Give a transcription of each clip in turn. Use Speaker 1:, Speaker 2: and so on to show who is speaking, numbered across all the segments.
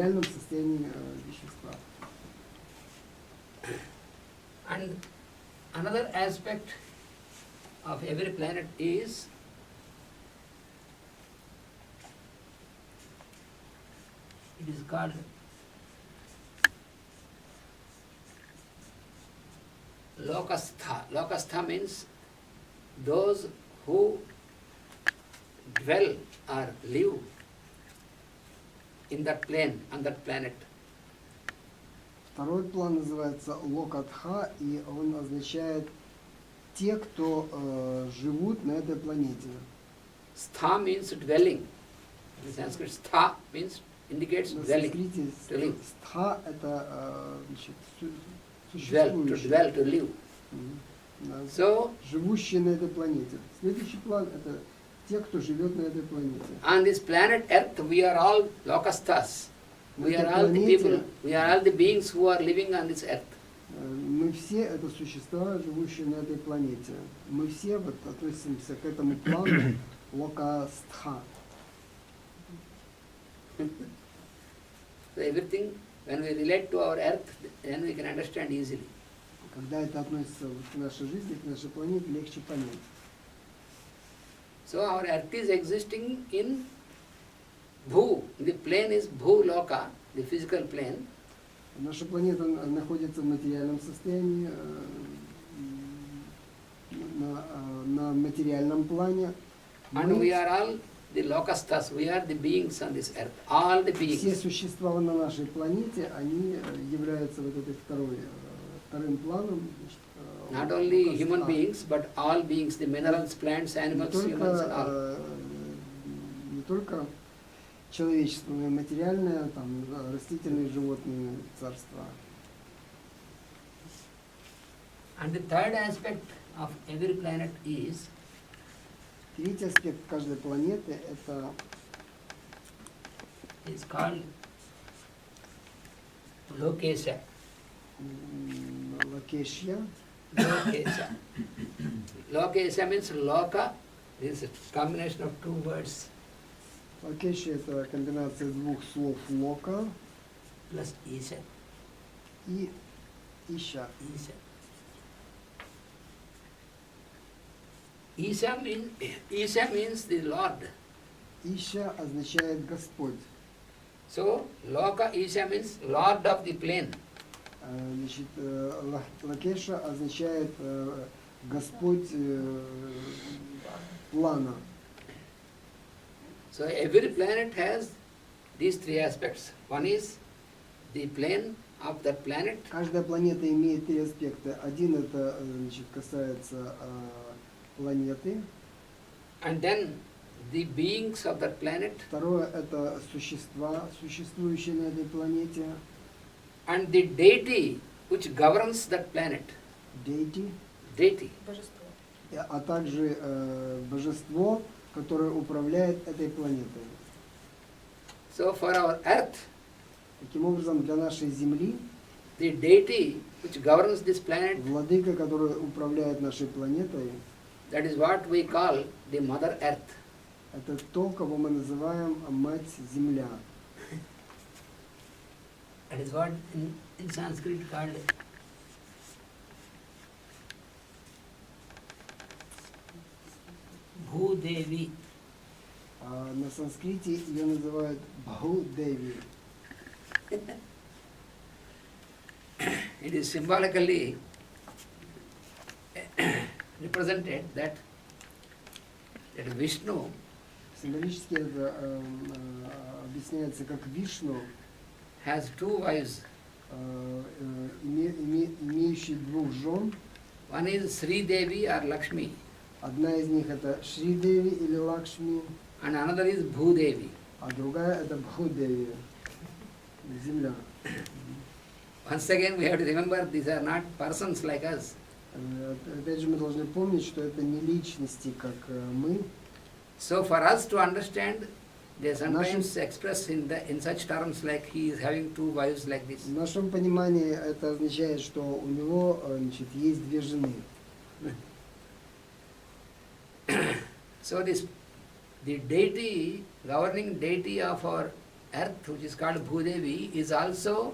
Speaker 1: материальном состоянии вещества.
Speaker 2: And another aspect of every planet is it is called lokastha. Lokastha means those who dwell or live in that plane, on that planet.
Speaker 1: Второй план называется локатха, и он означает те, кто живут на этой планете.
Speaker 2: Stha means dwelling. In Sanskrit, stha means indicates
Speaker 1: На
Speaker 2: dwelling.
Speaker 1: санскрите стха это значит,
Speaker 2: Dwell, to
Speaker 1: существующий.
Speaker 2: dwell, to live.
Speaker 1: Да.
Speaker 2: So,
Speaker 1: Живущие на этой планете. Следующий план это те, кто живет на этой планете.
Speaker 2: on this planet Earth, we are all lokasthas. We are all the people, we are all the beings who are living on this earth.
Speaker 1: Мы все это существа, живущие на этой планете. Мы все вот относимся к этому плану локастха.
Speaker 2: So everything, when we relate to our earth, then we can understand easily.
Speaker 1: Когда это относится вот к нашей жизни, к нашей планете, легче понять.
Speaker 2: So our earth is existing in Bhu. The plane is Bhu Loka, the physical plane.
Speaker 1: Наша планета находится в материальном состоянии, на материальном плане.
Speaker 2: And we are all the lokasthas, we are the beings on this earth, all the
Speaker 1: Все
Speaker 2: beings.
Speaker 1: существа на нашей планете, они являются вот этой вторым планом.
Speaker 2: Not only human beings, but all beings, the minerals, plants,
Speaker 1: Не
Speaker 2: animals, humans and all.
Speaker 1: только, не только человечество, но и материальное, там, растительные, животные царства.
Speaker 2: And the third aspect of every planet is
Speaker 1: Третий аспект каждой планеты это
Speaker 2: called Lokesha.
Speaker 1: локешья.
Speaker 2: Lokesha. Lokesha means Loka. This is a combination of two words
Speaker 1: Локешья это комбинация двух слов лока
Speaker 2: plus Isha.
Speaker 1: и ища.
Speaker 2: Isha means the Lord.
Speaker 1: Ища означает Господь.
Speaker 2: So Loka Isha means Lord of the plane.
Speaker 1: Значит, лакеша означает Господь плана.
Speaker 2: So every planet has these three aspects. One is the plane of that planet.
Speaker 1: Каждая планета имеет три аспекта. Один это значит, касается планеты.
Speaker 2: And then the beings of that planet.
Speaker 1: Второе это существа, существующие на этой планете.
Speaker 2: And the deity which governs that planet. Deity.
Speaker 3: Божество.
Speaker 1: А также божество, которое управляет этой планетой.
Speaker 2: So for our earth,
Speaker 1: Таким образом, для нашей Земли,
Speaker 2: the deity which governs this planet,
Speaker 1: владыка, который управляет нашей планетой,
Speaker 2: that is what we call the Mother Earth.
Speaker 1: это то, кого мы называем Мать Земля.
Speaker 2: That is what in Sanskrit called Bhudevi.
Speaker 1: А на санскрите ее называют Бху-деви.
Speaker 2: It is symbolically represented that Vishnu
Speaker 1: Символически это объясняется как Вишну,
Speaker 2: has two wives.
Speaker 1: имеющий двух жен.
Speaker 2: One is Sri Devi or Lakshmi,
Speaker 1: Одна из них это Шри-деви или Лакшми,
Speaker 2: and another is Bhudevi.
Speaker 1: а другая это Бху-деви, земля.
Speaker 2: Once again, we have to remember these are not persons like us.
Speaker 1: Опять же, мы должны помнить, что это не личности, как мы.
Speaker 2: So for us to understand, they sometimes express in such terms like he is having two wives like this.
Speaker 1: В нашем понимании это означает, что у него значит, есть две жены.
Speaker 2: So the deity, governing deity of our earth, which is called Bhudevi, is also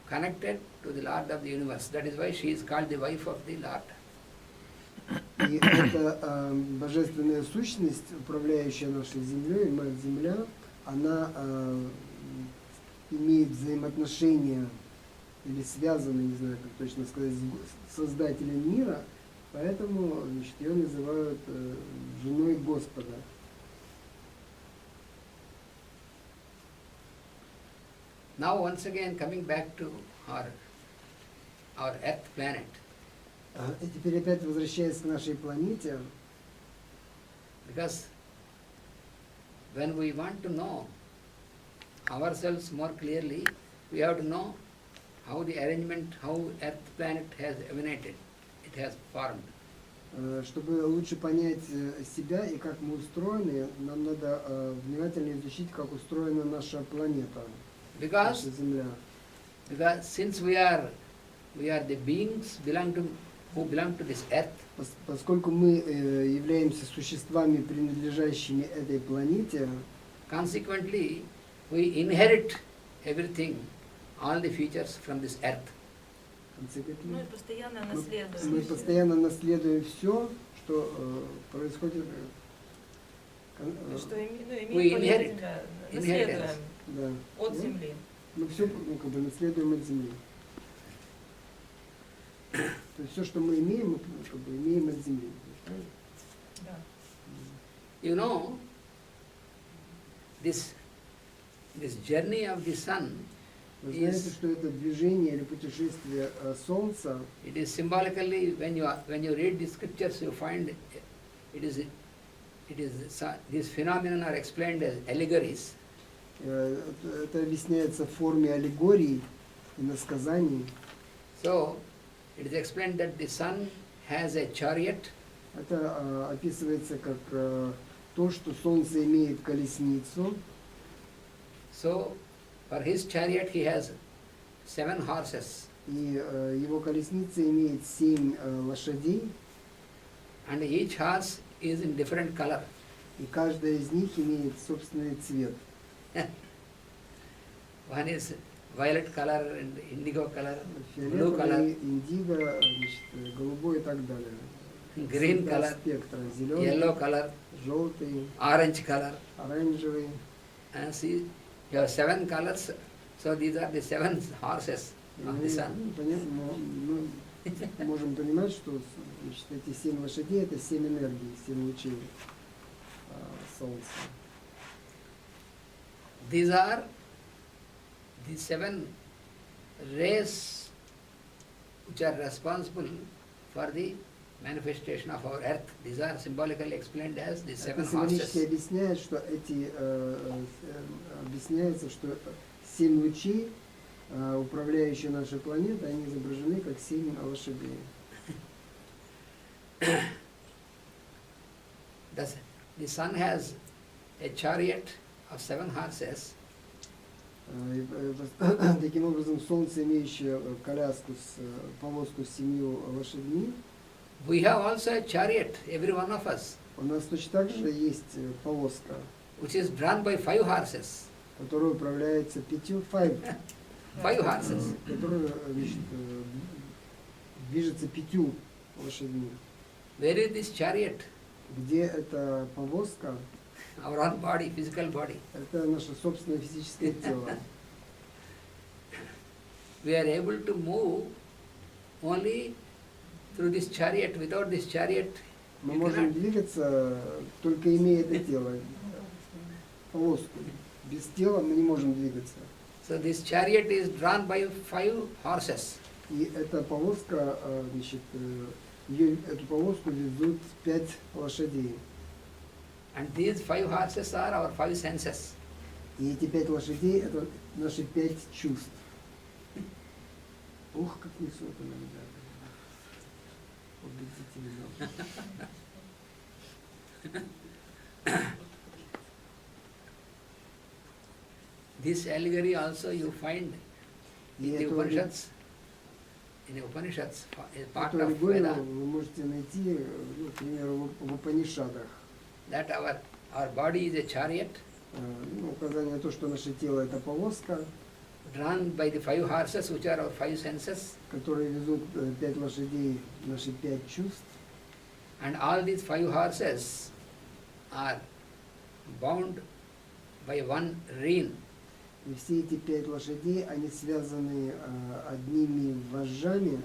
Speaker 2: connected to the Lord of the universe. That is why she is called the wife of the Lord.
Speaker 1: И эта божественная сущность, управляющая нашей землей, Мать-Земля, она имеет взаимоотношения или связаны, не знаю, как точно сказать, с Создателем мира, поэтому, значит, ее называют женой Господа.
Speaker 2: Now once again coming back to our earth planet.
Speaker 1: И теперь опять возвращаясь к нашей планете,
Speaker 2: Because when we want to know ourselves more clearly, we have to know how the arrangement, how earth planet has emanated, it has formed.
Speaker 1: чтобы лучше понять себя и как мы устроены, нам надо внимательно изучить, как устроена наша планета, наша Земля.
Speaker 2: Because since we are the beings who belong to this earth,
Speaker 1: Поскольку мы являемся существами, принадлежащими этой планете,
Speaker 2: consequently we inherit everything, all the features from this earth.
Speaker 3: Ну и постоянно
Speaker 1: мы
Speaker 3: наследуем.
Speaker 1: постоянно наследуем все, что происходит.
Speaker 3: Что
Speaker 2: We
Speaker 3: имеем
Speaker 2: inherit.
Speaker 3: наследуем
Speaker 1: Да.
Speaker 3: от земли.
Speaker 1: Мы все как бы наследуем от Земли. То есть все, что мы имеем, мы как бы имеем от Земли.
Speaker 3: Да.
Speaker 2: You know, this journey of the sun
Speaker 1: Вы знаете,
Speaker 2: is,
Speaker 1: что это движение или путешествие Солнца,
Speaker 2: it is symbolically, when you read the scriptures, you find these phenomena are explained as allegories.
Speaker 1: это объясняется в форме аллегорий и насказаний.
Speaker 2: So, it is explained that the sun has a chariot,
Speaker 1: Это описывается как то, что Солнце имеет колесницу.
Speaker 2: so for his chariot he has 7 horses,
Speaker 1: И его колесница имеет 7 лошадей,
Speaker 2: and each horse is in different color.
Speaker 1: и каждая из них имеет собственный цвет.
Speaker 2: One is violet color and indigo color, blue color,
Speaker 1: Фиолетовый, индиго, значит, голубой и так далее.
Speaker 2: green
Speaker 1: Цвета
Speaker 2: color,
Speaker 1: спектра. Зеленый,
Speaker 2: yellow color,
Speaker 1: желтый,
Speaker 2: orange color.
Speaker 1: оранжевый.
Speaker 2: And see, you have 7 colors, so these are the 7 horses of the sun.
Speaker 1: Мы можем понимать, что значит, эти 7 лошадей это 7 энергий, 7 лучей Солнца.
Speaker 2: These are the 7 rays which are responsible for the manifestation of our earth. These are symbolically explained as the 7
Speaker 1: Это символически
Speaker 2: horses.
Speaker 1: объясняет, что объясняется, что 7 лучей, управляющие нашей планетой, они изображены как 7 лошадей.
Speaker 2: The sun has a chariot of 7 horses,
Speaker 1: Таким образом, Солнце, имеющее коляску, повозку с 7 лошадьми,
Speaker 2: we have also a chariot, every one of us,
Speaker 1: у нас точно так же есть повозка,
Speaker 2: which is drawn by 5 horses.
Speaker 1: которая управляется 5
Speaker 2: horses.
Speaker 1: которая значит, движется 5 лошадьми.
Speaker 2: Where is this chariot?
Speaker 1: Где эта повозка?
Speaker 2: Our own body, physical body.
Speaker 1: Это наше собственное физическое тело.
Speaker 2: We are able to move only through this chariot. Without this chariot,
Speaker 1: Мы
Speaker 2: you
Speaker 1: можем
Speaker 2: cannot.
Speaker 1: двигаться, только имея это тело, повозку. Без тела мы не можем двигаться.
Speaker 2: So this chariot is drawn by 5 horses.
Speaker 1: И эта повозка, значит, эту повозку везут 5 лошадей.
Speaker 2: And these 5 horses are our 5 senses.
Speaker 1: И эти 5 лошадей это наши 5 чувств. Ух, как несут иногда.
Speaker 2: This allegory also you find
Speaker 1: И
Speaker 2: in the
Speaker 1: эту
Speaker 2: Upanishads. In the Upanishads, a part
Speaker 1: эту
Speaker 2: of
Speaker 1: аллегорию
Speaker 2: Veda,
Speaker 1: вы можете найти, ну, к примеру, в Упанишадах.
Speaker 2: that our body is a chariot,
Speaker 1: указание на то, что наше тело это повозка,
Speaker 2: drawn by the 5 horses, which are our 5 senses,
Speaker 1: которые везут 5 лошадей, наши 5 чувств.
Speaker 2: and all these 5 horses are bound by one rein.
Speaker 1: И все эти 5 лошадей, они связаны одними вожжами,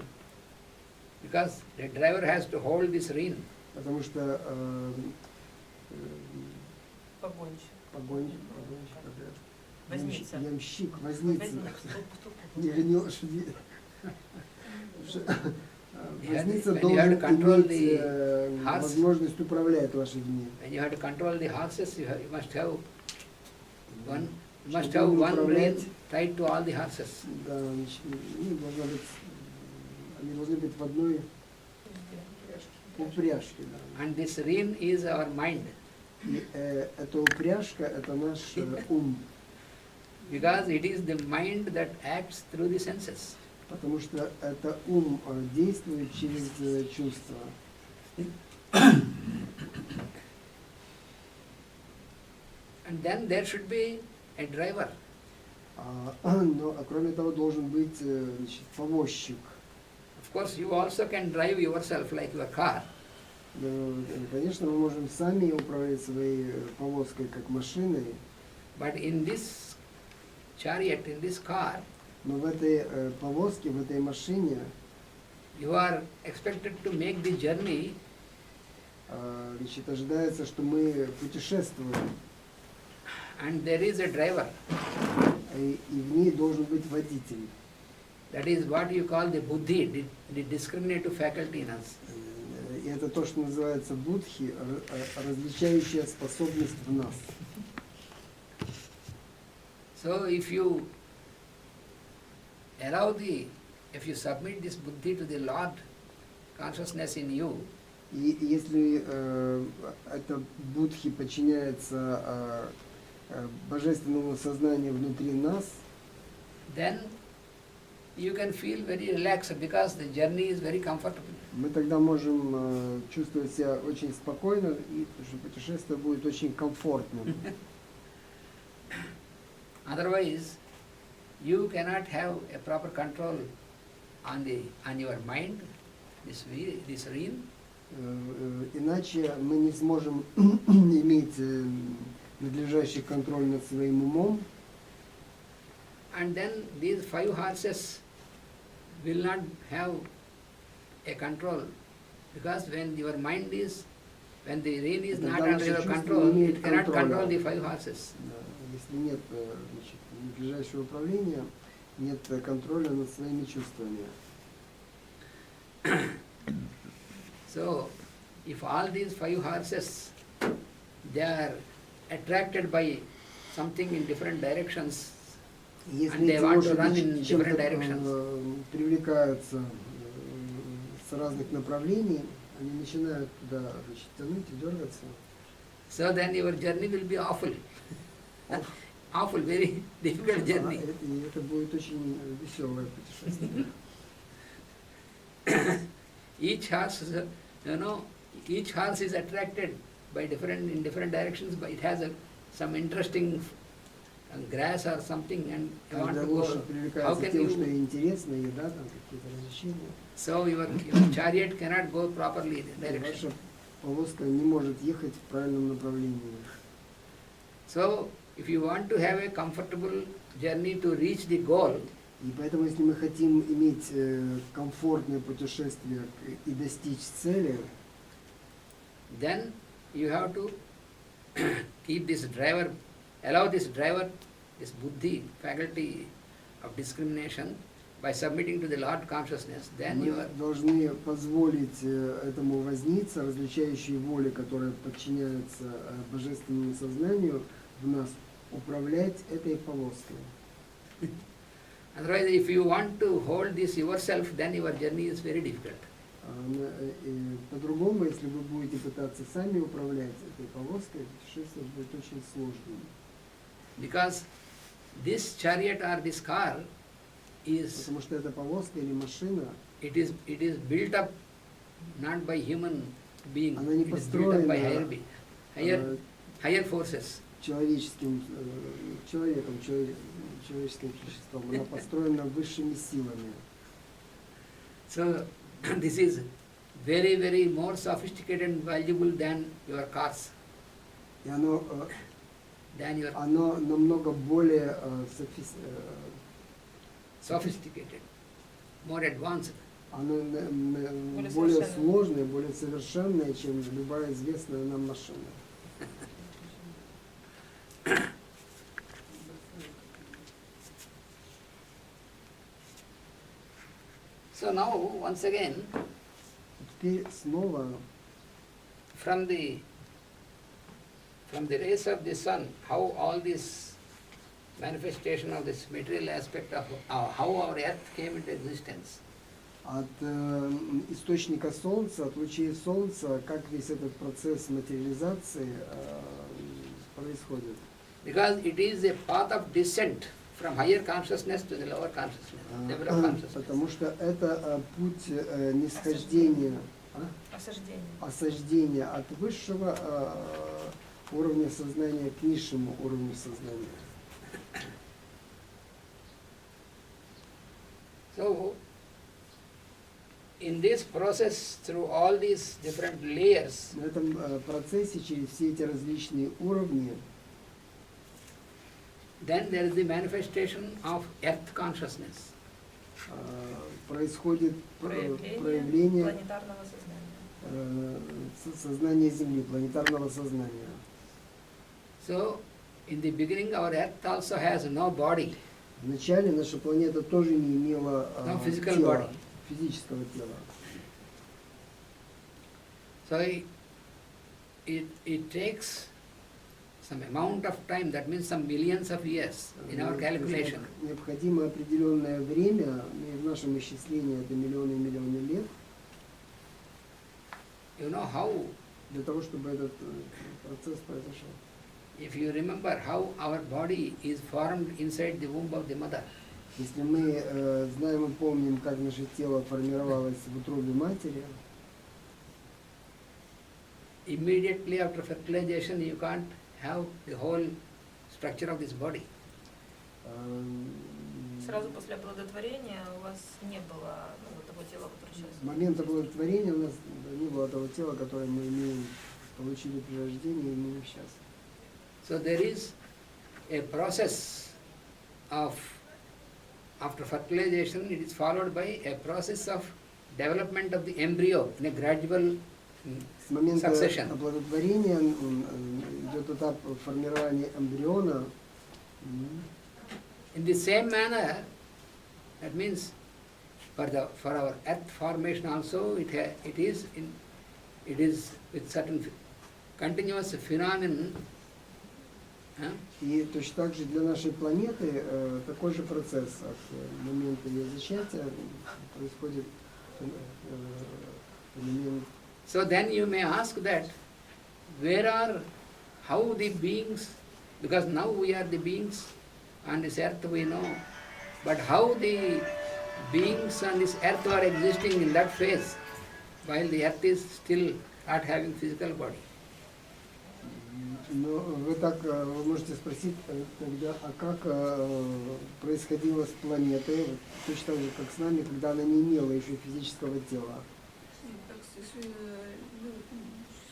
Speaker 2: Because the driver has to hold this rein.
Speaker 1: потому что
Speaker 3: Погонщик. Возница.
Speaker 1: ямщик, возница,
Speaker 3: Возница.
Speaker 1: не лошади. Возница
Speaker 2: When you have to
Speaker 1: должен
Speaker 2: control
Speaker 1: иметь
Speaker 2: the horse.
Speaker 1: возможность управлять лошадьми.
Speaker 2: When you have to control the horses, you must have one,
Speaker 1: Чтобы управлять,
Speaker 2: rein tied to all the horses.
Speaker 1: да, значит, должна быть, они должны быть в одной упряжке. Да.
Speaker 2: And this rein is our mind.
Speaker 1: И эта упряжка, это наш ум,
Speaker 2: Because it is the mind that acts through the senses.
Speaker 1: потому что это ум действует через чувства.
Speaker 2: And then there should be a driver.
Speaker 1: Но кроме того должен быть значит, повозчик.
Speaker 2: Of course, you also can drive yourself like your car.
Speaker 1: Конечно, мы можем сами управлять своей повозкой как машиной,
Speaker 2: But in this chariot, in this car,
Speaker 1: но в этой повозке, в этой машине
Speaker 2: you are expected to make the journey
Speaker 1: значит, ожидается, что мы путешествуем,
Speaker 2: and there is a driver.
Speaker 1: и в ней должен быть водитель.
Speaker 2: That is what you call the buddhi, the discriminative faculty in us.
Speaker 1: И это то, что называется будхи, различающая способность в нас.
Speaker 2: So if you submit this buddhi to the Lord consciousness in you,
Speaker 1: И если это будхи подчиняется божественному сознанию внутри нас,
Speaker 2: then you can feel very relaxed because the journey is very comfortable.
Speaker 1: мы тогда можем чувствовать себя очень спокойно, и что путешествие будет очень комфортным.
Speaker 2: Otherwise, you cannot have a proper control on your mind, this rein,
Speaker 1: Иначе мы не сможем иметь надлежащий контроль над своим умом,
Speaker 2: and then these 5 horses will not have a control, because when the rein is not under your control, it cannot control the 5 horses.
Speaker 1: Если нет значит, надлежащего управления, нет контроля над своими чувствами.
Speaker 2: So, if all these 5 horses, they are attracted by something in different directions,
Speaker 1: Если
Speaker 2: and they
Speaker 1: эти
Speaker 2: want to run
Speaker 1: лошади
Speaker 2: in different
Speaker 1: чем-то
Speaker 2: directions,
Speaker 1: привлекаются с разных направлений, они начинают туда значит, тянуть и дергаться.
Speaker 2: so then your journey will be awful. Awful, very difficult journey.
Speaker 1: И это будет очень веселое путешествие.
Speaker 2: Each horse is attracted by in different directions, but it has some interesting grass or something, and you want
Speaker 1: Каждая
Speaker 2: to
Speaker 1: лошадь
Speaker 2: go. How
Speaker 1: привлекается
Speaker 2: can
Speaker 1: тем, что
Speaker 2: you?
Speaker 1: ей интересно, еда, там какие-то развлечения.
Speaker 2: So your chariot cannot go properly in
Speaker 1: И
Speaker 2: direction.
Speaker 1: ваша повозка не может ехать в правильном направлении.
Speaker 2: So if you want to have a comfortable journey to reach the goal,
Speaker 1: И поэтому, если мы хотим иметь комфортное путешествие и достичь цели,
Speaker 2: then you have to keep this driver, allow this driver, this buddhi, faculty of discrimination, by submitting to the Lord consciousness, then you
Speaker 1: мы
Speaker 2: are
Speaker 1: должны позволить этому вознице, различающей воле, которая подчиняется божественному сознанию, в нас управлять этой повозкой.
Speaker 2: Otherwise, if you want to hold this yourself, then your journey is very difficult.
Speaker 1: По-другому, если вы будете пытаться сами управлять этой повозкой, путешествие будет очень сложным.
Speaker 2: Because this chariot or this car is,
Speaker 1: Потому что эта повозка или машина,
Speaker 2: it is built up not by human being,
Speaker 1: Она не
Speaker 2: it is built up by
Speaker 1: построена,
Speaker 2: higher forces.
Speaker 1: человеческим человеком, человеческим существом. Она построена высшими силами.
Speaker 2: So this is very, very more sophisticated and valuable than your cars,
Speaker 1: И оно,
Speaker 2: than your
Speaker 1: оно намного более
Speaker 2: sophisticated, more advanced.
Speaker 1: оно
Speaker 3: Более
Speaker 1: более
Speaker 3: совершенное.
Speaker 1: сложное, более совершенное, чем любая известная нам машина.
Speaker 2: So now, once again,
Speaker 1: Теперь снова
Speaker 2: from the rays of the sun, how all this manifestation of this material aspect of how our earth came into existence.
Speaker 1: от источника Солнца, от лучей Солнца, как весь этот процесс материализации происходит.
Speaker 2: Because it is a path of descent from higher consciousness to the lower consciousness, level of consciousness.
Speaker 1: Потому что это путь нисхождения, осаждения от высшего уровня сознания к низшему уровню сознания.
Speaker 2: So, in this process, through all these different layers,
Speaker 1: На этом процессе, через все эти различные уровни,
Speaker 2: then there is the manifestation of earth consciousness.
Speaker 1: происходит
Speaker 3: Проявление
Speaker 1: проявление
Speaker 3: планетарного сознания.
Speaker 1: сознания Земли, планетарного сознания.
Speaker 2: So, in the beginning, our earth also has no body,
Speaker 1: Вначале наша планета тоже не имела
Speaker 2: no physical
Speaker 1: тела,
Speaker 2: body.
Speaker 1: физического тела.
Speaker 2: So, it takes some amount of time, that means some millions of years in our calculation.
Speaker 1: Необходимо определенное время, и в нашем исчислении это миллионы и миллионы лет,
Speaker 2: You know how,
Speaker 1: для того, чтобы этот процесс произошел.
Speaker 2: if you remember how our body is formed inside the womb of the mother,
Speaker 1: Если мы знаем и помним, как наше тело формировалось в утробе матери,
Speaker 2: immediately after fertilization you can't have the whole structure of this body.
Speaker 3: Сразу после оплодотворения у вас не было вот того тела, которое сейчас.
Speaker 1: в момент оплодотворения у нас не было того тела, которое мы имеем, получили при рождении и имеем сейчас.
Speaker 2: So there is a process of, after fertilization, it is followed by a process of development of the embryo in a gradual
Speaker 1: С момента
Speaker 2: succession.
Speaker 1: оплодотворения идет этап формирования эмбриона.
Speaker 2: In the same manner, that means for our earth formation also, it is with certain continuous phenomenon.
Speaker 1: И точно так же для нашей планеты такой же процесс от момента ее зачатия происходит феномен.
Speaker 2: So then you may ask that, how the beings, because now we are the beings on this earth we know, but how the beings on this earth are existing in that phase, while the earth is still not having physical body.
Speaker 1: Но вы можете спросить тогда, а как происходило с планетой, точно так же, как с нами, когда она не имела еще физического тела.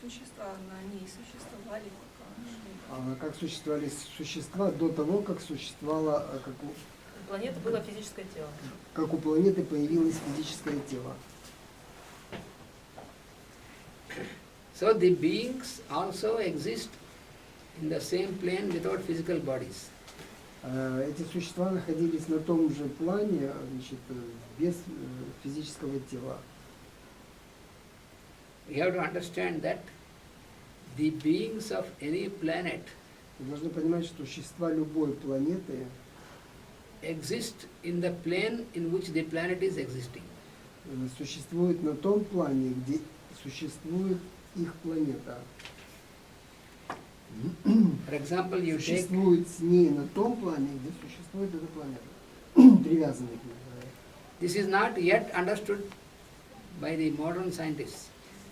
Speaker 4: Существа на ней существовали пока.
Speaker 1: Как существовали существа до того, как существовало,
Speaker 3: У планеты было физическое тело.
Speaker 1: как у планеты появилось физическое тело.
Speaker 2: So the beings also exist in the same plane without physical bodies.
Speaker 1: Эти существа находились на том же плане, значит, без физического тела.
Speaker 2: You have to understand that the beings of any planet
Speaker 1: Вы должны понимать, что существа любой планеты
Speaker 2: exist in the plane in which the planet is existing.
Speaker 1: существуют на том плане, где существует их планета.
Speaker 2: For example, you take
Speaker 1: Существует с ней на том плане, где существует эта планета. Привязаны к ней.
Speaker 2: this is not yet understood by the modern scientists.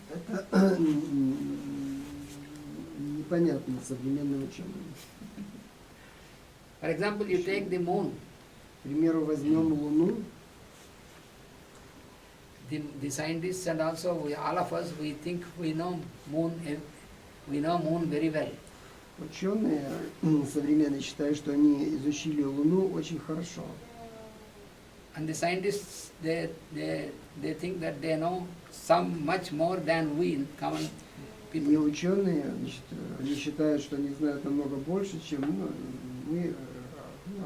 Speaker 1: Это непонятно современным ученым.
Speaker 2: For example, you take the moon.
Speaker 1: К примеру, возьмем Луну.
Speaker 2: The scientists and also all of us, we think we know moon very well.
Speaker 1: Ученые современные считают, что они изучили Луну очень хорошо.
Speaker 2: And the scientists, they think that they know some much more than we common
Speaker 1: И
Speaker 2: people.
Speaker 1: ученые, значит, они считают, что они знают намного больше, чем мы,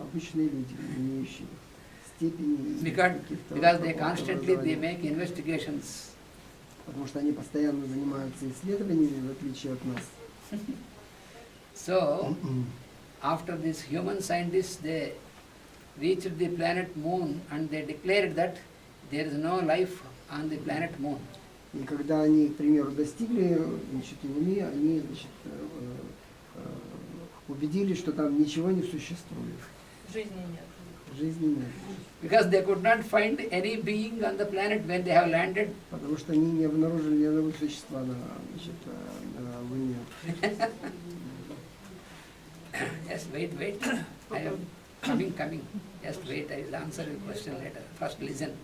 Speaker 1: обычные люди, не имеющие степени.
Speaker 2: Because they constantly they make investigations.
Speaker 1: Потому что они постоянно занимаются исследованиями, в отличие от нас.
Speaker 2: So, after these human scientists, they reached the planet Moon and they declared that there is no life on the planet Moon.
Speaker 1: И когда они, к примеру, достигли, значит, Луны, они, значит, убедились, что там ничего не существует.
Speaker 3: Жизни нет.
Speaker 1: Жизни нет.
Speaker 2: Because they could not find any being on the planet when they have landed.
Speaker 1: Потому что они не обнаружили ни одного существа на, значит, на Луне.
Speaker 2: Yes, wait. I am coming. Just wait, I will answer your question later. First listen.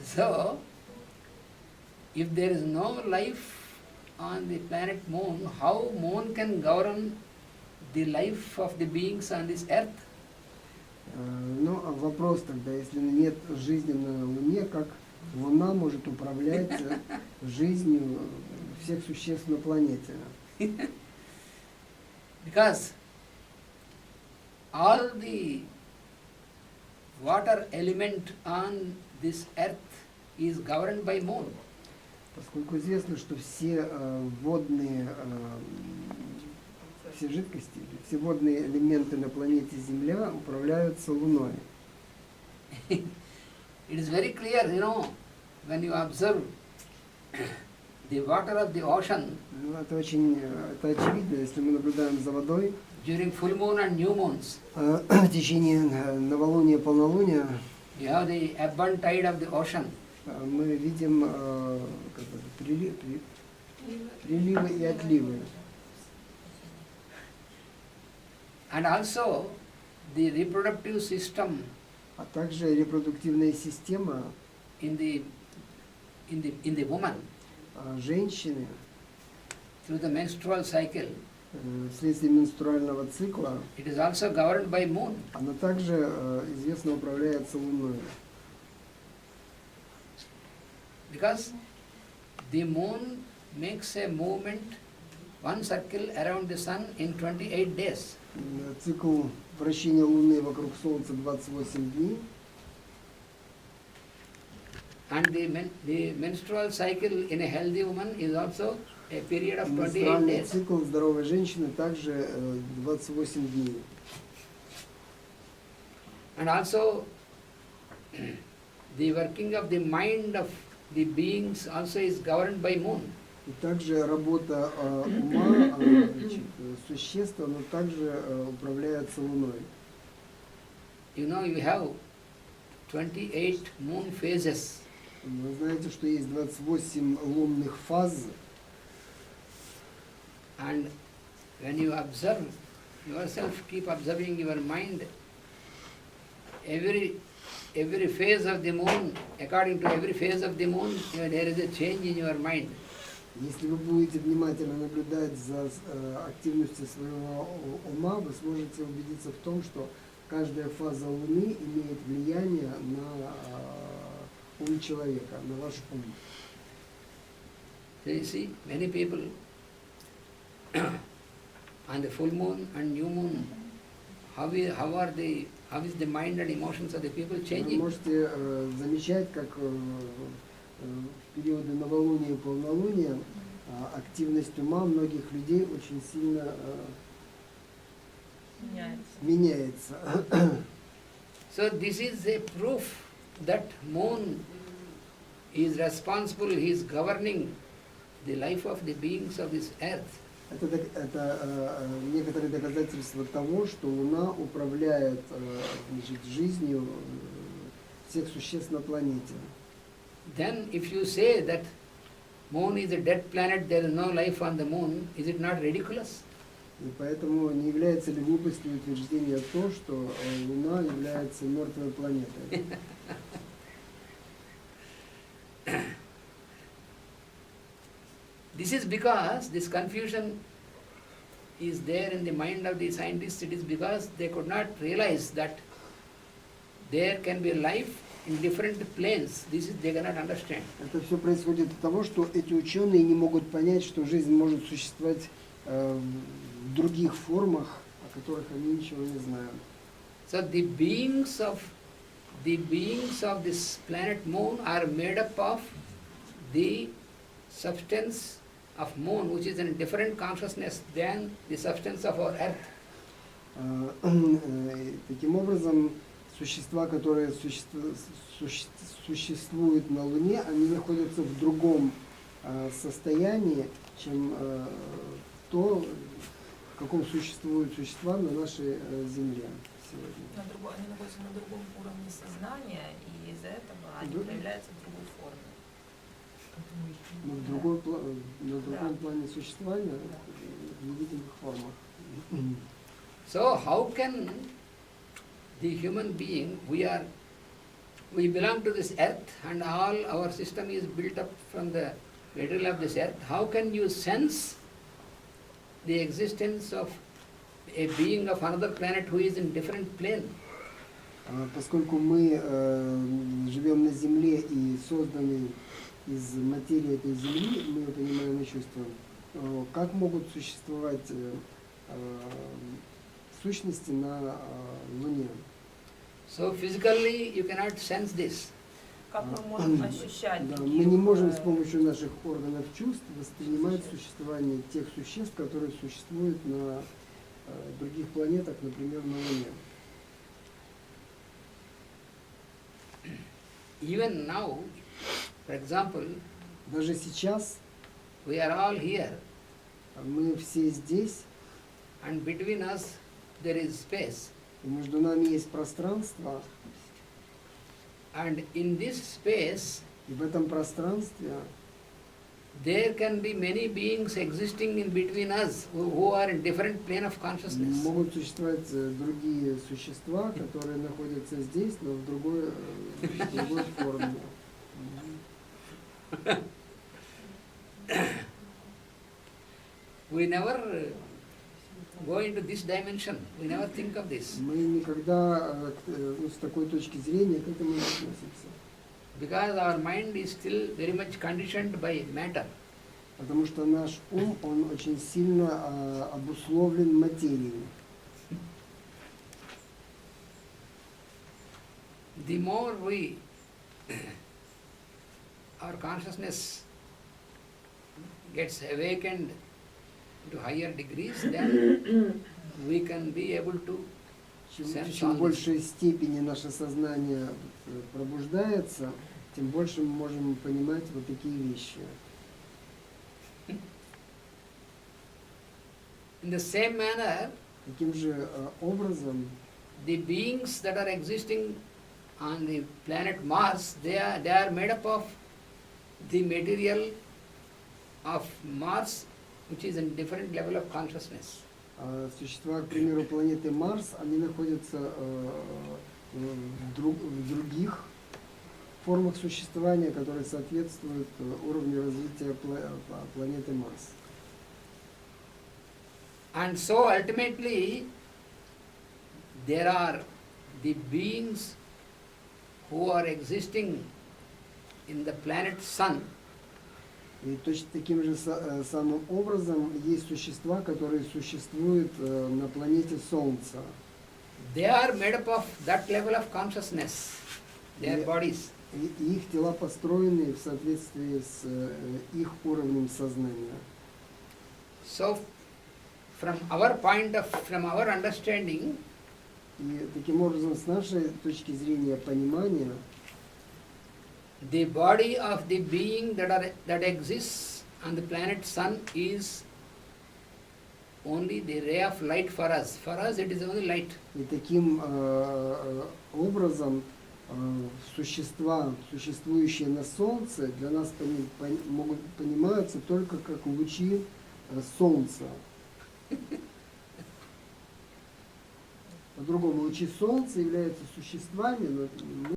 Speaker 2: So, if there is no life on the planet Moon, how Moon can govern the life of the beings on this earth?
Speaker 1: Ну, а вопрос тогда, если нет жизни на Луне, как Луна может управлять жизнью всех существ на планете?
Speaker 2: Because all the water element on this earth is governed by Moon.
Speaker 1: Поскольку известно, что все водные, все жидкости, все водные элементы на планете Земля управляются Луной.
Speaker 2: It is very clear, when you observe the water of the ocean
Speaker 1: Ну, это очевидно, если мы наблюдаем за водой
Speaker 2: during full moon and new moons.
Speaker 1: в течение новолуния и полнолуния,
Speaker 2: You have the ebb and tide of the ocean.
Speaker 1: мы видим приливы и отливы.
Speaker 2: And also the reproductive system
Speaker 1: А также репродуктивная система
Speaker 2: in the woman
Speaker 1: женщины
Speaker 2: through the menstrual cycle,
Speaker 1: вследствие менструального цикла,
Speaker 2: it is also governed by moon.
Speaker 1: она также известно управляется Луной.
Speaker 2: Because the moon makes a movement, one circle around the sun in 28 days.
Speaker 1: Цикл вращения Луны вокруг Солнца 28 дней.
Speaker 2: And the menstrual cycle in a healthy woman is also a period of 28
Speaker 1: Менструальный
Speaker 2: days.
Speaker 1: цикл здоровой женщины также 28 дней.
Speaker 2: And also the working of the mind of the beings also is governed by moon.
Speaker 1: И также работа ума, значит, существ, она также управляется Луной.
Speaker 2: You have 28 moon phases.
Speaker 1: Вы знаете, что есть 28 лунных фаз.
Speaker 2: And when you observe yourself, keep observing your mind, every phase of the moon, according to every phase of the moon, there is a change in your mind.
Speaker 1: Если вы будете внимательно наблюдать за активностью своего ума, вы сможете убедиться в том, что каждая фаза Луны имеет влияние на ум человека, на ваш ум.
Speaker 2: So you see, many people on the full moon and new moon, how is the mind and emotions of the people
Speaker 1: Вы
Speaker 2: changing?
Speaker 1: можете замечать, как в периоды новолуния и полнолуния активность ума многих людей очень сильно меняется.
Speaker 2: So this is a proof that moon is responsible, he is governing the life of the beings of this earth.
Speaker 1: Это некоторые доказательства того, что Луна управляет, значит, жизнью всех существ на планете.
Speaker 2: Then if you say that moon is a dead planet, there is no life on the moon, is it not ridiculous?
Speaker 1: И поэтому не является ли глупостью утверждение то, что Луна является мертвой планетой?
Speaker 2: This is because this confusion is there in the mind of the scientists. It is because they could not realize that there can be life in different planes. This is they cannot understand.
Speaker 1: Это все происходит от того, что эти ученые не могут понять, что жизнь может существовать в других формах, о которых они ничего не знают.
Speaker 2: So the beings of this planet Moon are made up of the substance of Moon, which is in a different consciousness than the substance of our Earth.
Speaker 1: Таким образом, существа, которые существуют на Луне, они находятся в другом состоянии, чем то, в каком существуют существа на нашей Земле сегодня.
Speaker 3: Они находятся на другом уровне сознания, и из-за этого они проявляются в другой форме.
Speaker 1: На другом плане существования, в невидимых формах.
Speaker 2: So how can the human being, we belong to this earth and all our system is built up from the material of this earth. How can you sense the existence of a being of another planet who is in different plane?
Speaker 1: Поскольку мы живем на Земле и созданы из материи этой Земли, мы ее понимаем и чувствуем, как могут существовать сущности на Луне?
Speaker 2: So physically you cannot sense this.
Speaker 3: Как мы можем ощущать
Speaker 1: Да,
Speaker 3: других?
Speaker 1: мы не можем с помощью наших органов чувств воспринимать существование тех существ, которые существуют на других планетах, например, на Луне.
Speaker 2: Even now, for example,
Speaker 1: Даже сейчас
Speaker 2: we are all here
Speaker 1: мы все здесь,
Speaker 2: and between us there is space.
Speaker 1: и между нами есть пространство,
Speaker 2: And in this space
Speaker 1: и в этом пространстве
Speaker 2: there can be many beings existing in between us who are in different plane of consciousness.
Speaker 1: могут существовать другие существа, которые находятся здесь, но в другой форме.
Speaker 2: We never go into this dimension. We never think of this.
Speaker 1: Мы никогда с такой точки зрения к этому не относимся.
Speaker 2: Because our mind is still very much conditioned by matter.
Speaker 1: Потому что наш ум, он очень сильно обусловлен материей.
Speaker 2: The more our consciousness gets awakened to higher degrees, then we can be able to sense
Speaker 1: Чем
Speaker 2: all
Speaker 1: в
Speaker 2: this.
Speaker 1: большей степени наше сознание пробуждается, тем больше мы можем понимать вот такие вещи.
Speaker 2: In the same manner,
Speaker 1: Таким же образом
Speaker 2: the beings that are existing on the planet Mars, they are made up of the material of Mars, which is in different level of consciousness.
Speaker 1: Существа, к примеру, планеты Марс, они находятся в других формах существования, которые соответствуют уровню развития планеты Марс.
Speaker 2: And so ultimately, there are the beings who are existing in the planet Sun.
Speaker 1: И точно таким же самым образом есть существа, которые существуют на планете Солнца.
Speaker 2: They are made up of that level of consciousness, their bodies.
Speaker 1: И их тела построены в соответствии с их уровнем сознания.
Speaker 2: So, from our understanding,
Speaker 1: И таким образом, с нашей точки зрения понимания,
Speaker 2: the body of the being that exists on the planet Sun is only the ray of light for us. For us, it is only light.
Speaker 1: и таким образом существа, существующие на Солнце, для нас могут понимаются только как лучи Солнца. По-другому, лучи Солнца являются существами, но мы